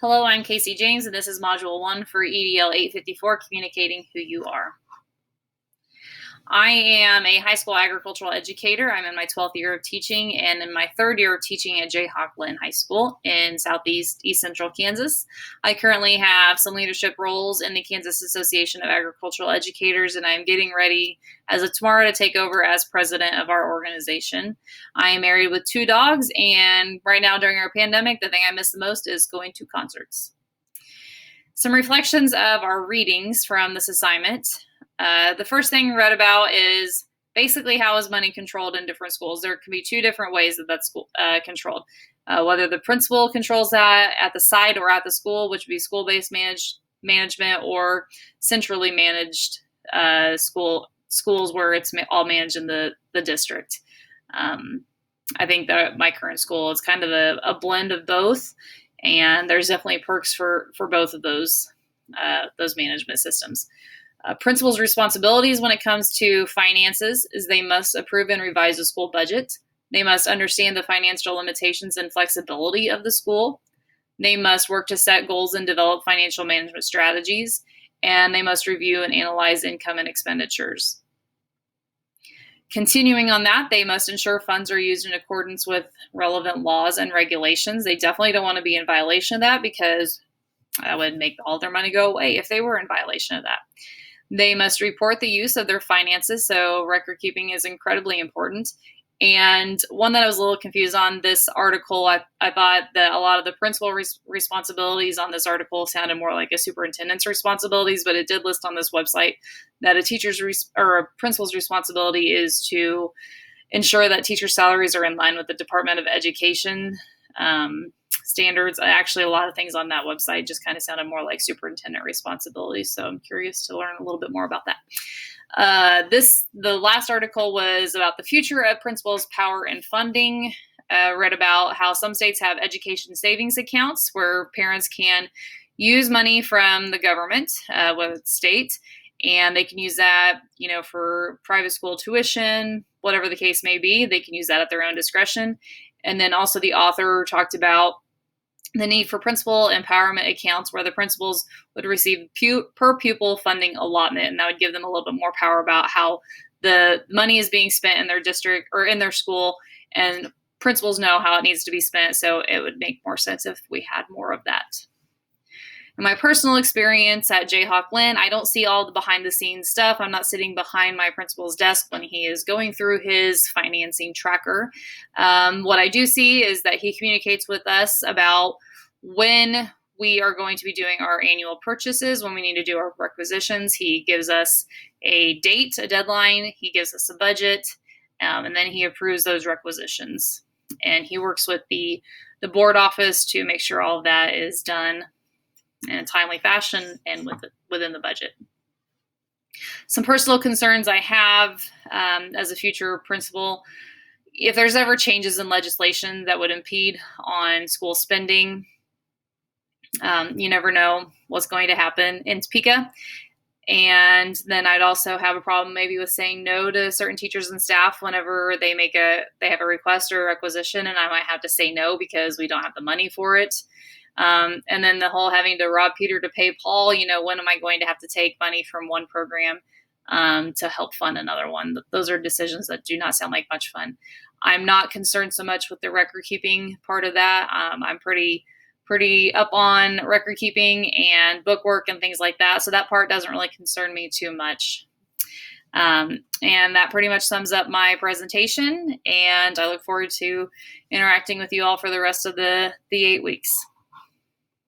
Hello, I'm Thompson-James, and this is Module 1 for EDL 854, Communicating Who You Are. I am a high school agricultural educator. I'm in my 12th year of teaching and in my 3rd year of teaching at Jayhawk High School in Southeast East Central Kansas. I currently have some leadership roles in the Kansas Association of Agricultural Educators, and I'm getting ready as of tomorrow to take over as president of our organization. I am married with 2 dogs, and right now during our pandemic, the thing I miss the most is going to concerts. Some reflections of our readings from this assignment. The first thing read about is basically how is money controlled in different schools. There can be 2 different ways that that's controlled. Whether the principal controls that at the site or at the school, which would be school-based management or centrally managed schools where it's all managed in the district. I think that my current school is kind of a blend of both, and there's definitely perks for both of those management systems. Principals' responsibilities when it comes to finances is they must approve and revise the school budget. They must understand the financial limitations and flexibility of the school. They must work to set goals and develop financial management strategies. And they must review and analyze income and expenditures. Continuing on that, they must ensure funds are used in accordance with relevant laws and regulations. They definitely don't want to be in violation of that because that would make all their money go away if they were in violation of that. They must report the use of their finances, so record keeping is incredibly important. And one that I was a little confused on this article, I thought that a lot of the principal responsibilities on this article sounded more like a superintendent's responsibilities, but it did list on this website that a principal's responsibility is to ensure that teacher salaries are in line with the Department of Education standards. Actually, a lot of things on that website just kind of sounded more like superintendent responsibilities. So I'm curious to learn a little bit more about that. The last article was about the future of principals' power and funding. Read about how some states have education savings accounts where parents can use money from the government, whether it's state, and they can use that, for private school tuition, whatever the case may be. They can use that at their own discretion. And then also the author talked about the need for principal empowerment accounts where the principals would receive per pupil funding allotment, and that would give them a little bit more power about how the money is being spent in their district or in their school, and principals know how it needs to be spent, so it would make more sense if we had more of that. In my personal experience at Jayhawk, I don't see all the behind-the-scenes stuff. I'm not sitting behind my principal's desk when he is going through his financing tracker. What I do see is that he communicates with us about when we are going to be doing our annual purchases, when we need to do our requisitions. He gives us a date, a deadline. He gives us a budget, and then he approves those requisitions. And he works with the board office to make sure all of that is done in a timely fashion and within the budget. Some personal concerns I have as a future principal: if there's ever changes in legislation that would impede on school spending, you never know what's going to happen in Topeka. And then I'd also have a problem maybe with saying no to certain teachers and staff whenever they have a request or a requisition, and I might have to say no because we don't have the money for it. And then the whole having to rob Peter to pay Paul, when am I going to have to take money from one program to help fund another one? Those are decisions that do not sound like much fun. I'm not concerned so much with the record keeping part of that. I'm pretty up on record keeping and bookwork and things like that, so that part doesn't really concern me too much. And that pretty much sums up my presentation, and I look forward to interacting with you all for the rest of the 8 weeks.